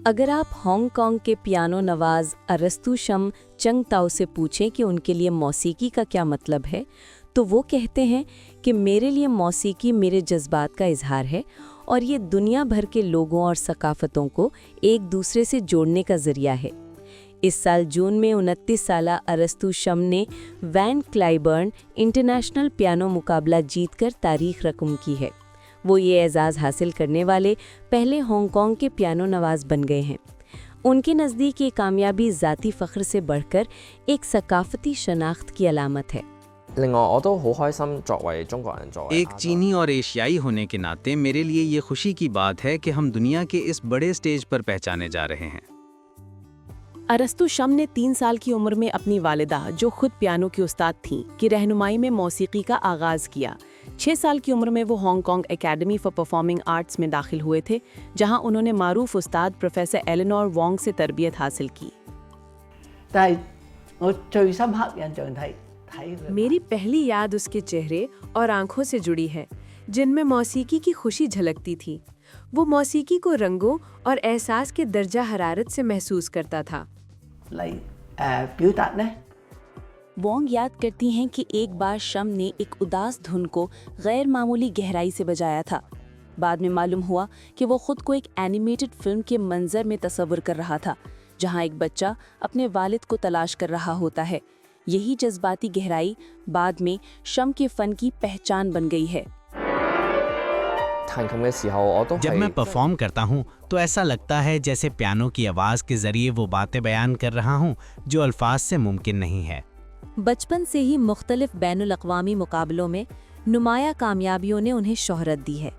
अगर आप हांगकांग के पियानो नवाज अरस्तु शम चंगताओ से पूछें कि उनके लिए मौसीकी का क्या मतलब है, तो वो कहते हैं कि मेरे लिए मौसीकी मेरे जज्बात का इजहार है और ये दुनिया भर के लोगों और सकाफ़तों को एक दूसरे से जोड़ने का जरिया है। इस साल जून में 29 साला अरस्तु शम ने वैन क्लाइबर्न इंटरनेशनल पियानो मुकाबला जीतकर तारीख रकम की है। वो ये एजाज़ हासिल करने वाले पहले हांगकांग के पियानो नवाज बन गए हैं। उनके नज़दीक ये कामयाबी ज़ाती फ़ख्र से बढ़कर एक सकाफ़ती शनाख्त की अलामत है। एक चीनी और एशियाई होने के नाते मेरे लिए ये खुशी की बात है कि हम दुनिया के इस बड़े स्टेज पर पहचाने जा रहे हैं। अरस्तु शम ने 3 साल की उम्र में अपनी वालिदा, जो खुद पियानो की उस्ताद थीं, की रहनुमाई में मौसीकी का आगाज़ किया। 6 साल की उम्र में वो Hong Kong academy for performing arts में दाखिल हुए थे, जहां उन्होंने मारूफ उस्ताद प्रोफेसर एलेनोर वोंग से तरबियत हासिल की। मेरी पहली याद उसके चेहरे और आंखों से जुड़ी है, जिनमें मौसीकी की खुशी झलकती थी। वो मौसीकी को रंगों और एहसास के दर्जा हरारत से महसूस करता था। वोंग याद करती हैं कि एक बार शम ने एक उदास धुन को गैर मामूली गहराई से बजाया था। बाद में मालूम हुआ कि वो खुद को एक एनिमेटेड फिल्म के मंजर में तस्वर कर रहा था, जहां एक बच्चा अपने वालिद को तलाश कर रहा होता है। यही जज्बाती गहराई बाद में शम के फन की पहचान बन गई है। जब मैं परफॉर्म करता हूँ तो ऐसा लगता है जैसे पियानो की आवाज़ के जरिए वो बातें बयान कर रहा हूँ जो अल्फाज से मुमकिन नहीं है। बचपन से ही मुख्तलिफ बैनुल-अक़वामी मुकाबलों में नुमाया कामयाबियों ने उन्हें शोहरत दी है।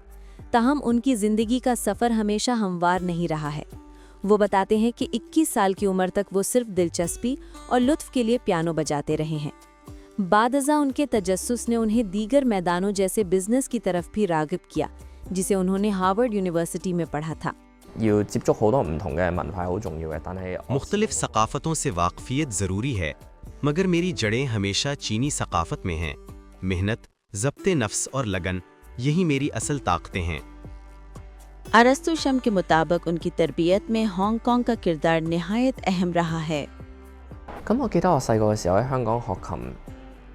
ताहम उनकी ज़िंदगी का सफ़र हमेशा हमवार नहीं रहा है। वो बताते हैं कि 21 साल की उम्र तक वो सिर्फ दिलचस्पी और लुत्फ़ के लिए पियानो बजाते रहे हैं। बादअज़ा उनके तजस्सुस ने उन्हें दीगर मैदानों जैसे बिजनेस की तरफ भी राग़िब किया, जिसे उन्होंने हार्वर्ड यूनिवर्सिटी में पढ़ा था। मुख्तलिफ सकाफ़तों से वाक़फ़ियत ज़रूरी है, मगर मेरी जड़ें हमेशा चीनी सकाफ़त में हैं। मेहनत, ज़ब्ते नफ्स और लगन, यही मेरी असल ताकतें हैं। अरस्तु शम के मुताबिक उनकी तरबियत में हांगकांग का किरदार निहायत अहम रहा है।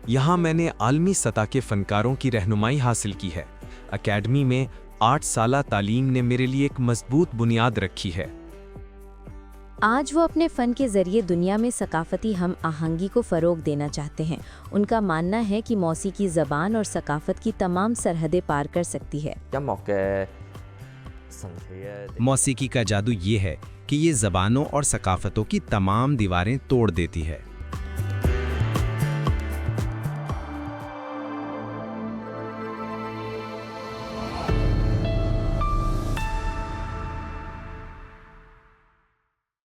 यहाँ मैंने आलमी सतह के फ़नकारों की रहनुमाई हासिल की है। अकेडमी में 8 साला तालीम ने मेरे लिए एक मजबूत बुनियाद रखी है। आज वो अपने फ़न के ज़रिए दुनिया में सकाफ़ती हम आहंगी को फ़रोग़ देना चाहते हैं। उनका मानना है कि मौसीकी ज़बान और सकाफ़त की तमाम सरहदें पार कर सकती है। मौसीकी का जादू ये है कि ये ज़बानों और सकाफ़तों की तमाम दीवारें तोड़ देती है।